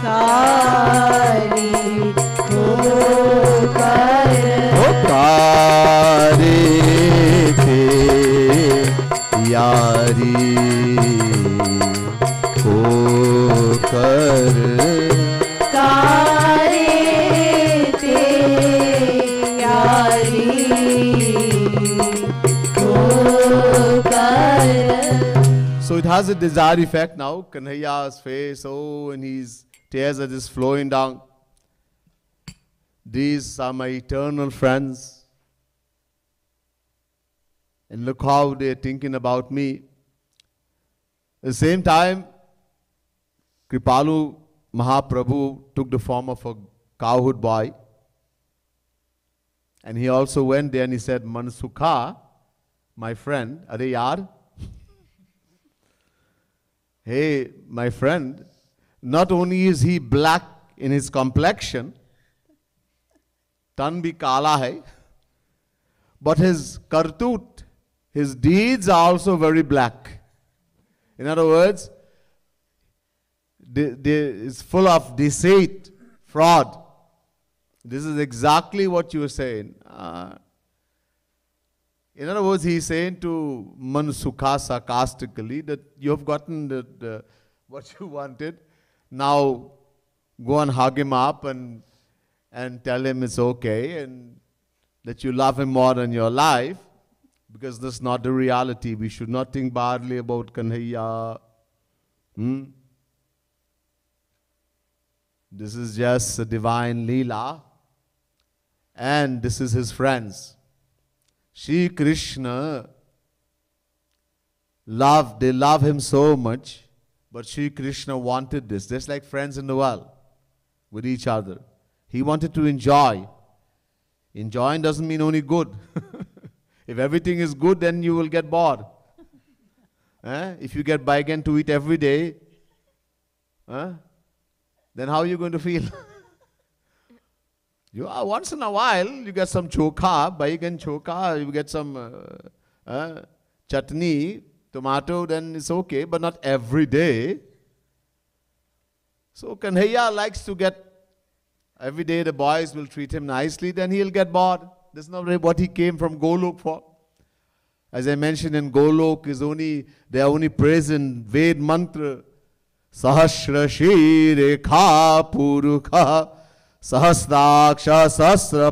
कारी को कर ओ कारी थे यारी को कर कारे ते यारी को कर So it has a desired effect now. Kanhaiya's face, and his tears are just flowing down. These are my eternal friends. And look how they're thinking about me. At the same time, Kripalu Mahaprabhu took the form of a cowherd boy. And he also went there and he said, Mansukha, my friend, are yaar? Hey, my friend, not only is he black in his complexion, tan bhi kala hai, but his kartut, his deeds are also very black. In other words, it's full of deceit, fraud. This is exactly what you were saying. In other words, he's saying to Mansukha sarcastically that you have gotten what you wanted. Now, go and hug him up and tell him it's okay and that you love him more than your life, because that's not the reality. We should not think badly about Kanhaiya. This is just a divine Leela, and this is his friends. Shri Krishna they love him so much, but Shri Krishna wanted this, just like friends in the world with each other. He wanted to enjoy. Enjoying doesn't mean only good. If everything is good, then you will get bored. If you get baigan to eat every day, then how are you going to feel? Once in a while, you get some chokha, baigan chokha, you get some chutney, tomato, then it's okay, but not every day. So Kanhaiya likes to get, every day the boys will treat him nicely, then he'll get bored. That's not what he came from Golok for. As I mentioned, in Golok they are only present Ved mantra. Sahasra Shirikha Purukha Sahasraksha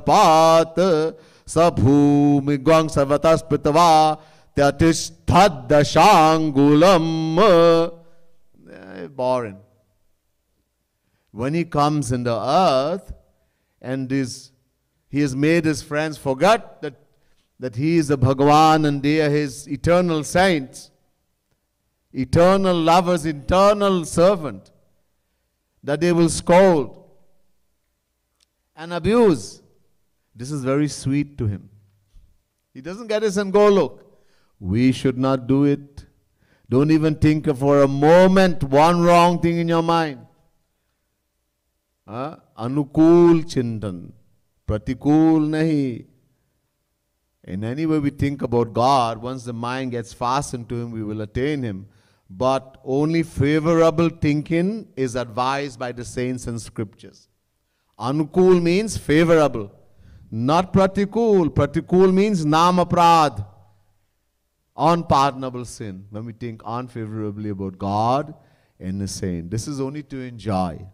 Sahasrapat Sabhumi Gwang Savatas Pritava Tyatishthadashangulam. Boring. When he comes in the earth and he has made his friends forget that he is a Bhagavan and they are his eternal saints, eternal lovers, eternal servant, that they will scold and abuse. This is very sweet to him. He doesn't get this and go, look, we should not do it. Don't even think for a moment one wrong thing in your mind. Anukul chintan, pratikul nahi. In any way we think about God, once the mind gets fastened to him, we will attain him. But only favorable thinking is advised by the saints and scriptures. Anukul means favorable, not pratikul. Pratikul means namaprad, unpardonable sin. When we think unfavorably about God and the saint, this is only to enjoy.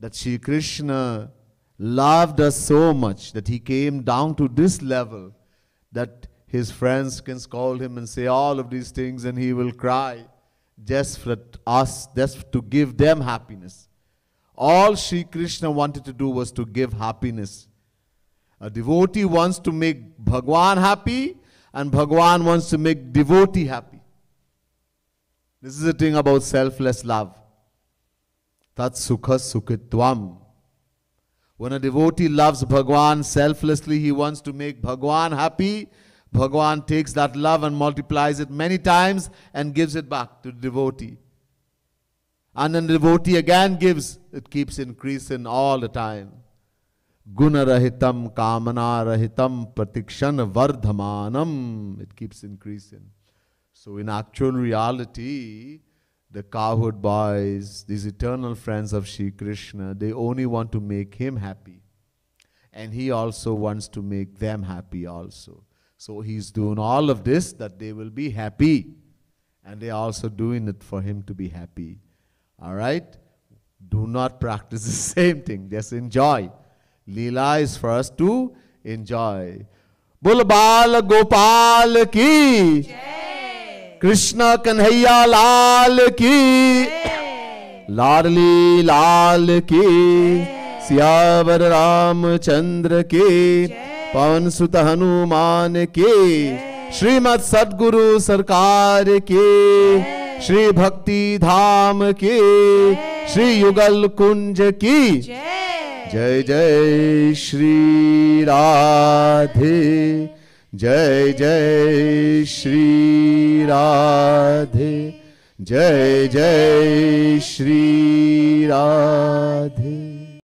That Shri Krishna loved us so much that he came down to this level that his friends can scold him and say all of these things and he will cry just for us, just to give them happiness. All Shri Krishna wanted to do was to give happiness. A devotee wants to make Bhagwan happy and Bhagwan wants to make devotee happy. This is the thing about selfless love. Tat sukha sukhitvam. When a devotee loves Bhagwan selflessly, he wants to make Bhagwan happy. Bhagwan takes that love and multiplies it many times and gives it back to the devotee. And then the devotee again gives, it keeps increasing all the time. Guna rahitam kamana rahitam pratikshan vardhamanam. It keeps increasing. So in actual reality, the cowherd boys, these eternal friends of Shri Krishna, they only want to make him happy. And he also wants to make them happy also. So he's doing all of this that they will be happy. And they're also doing it for him to be happy. Alright? Do not practice the same thing. Just enjoy. Leela is for us to enjoy. Bol Bal Gopal ki Jai. Krishna Kanhaiya Lal ki Jai. Ladli Lal ki Jai. Siyavar Ramchandra ki Jai. Pavan Sut Hanuman ki Jai. Srimad Sadguru Sarkar ki Jai. Shri Bhakti Dham ki Jai. Shri Yugal Kunj ki Jai. Jai Jai Shri Radhe, Jai Jai Shri Radhe, Jai Jai Shri Radhe.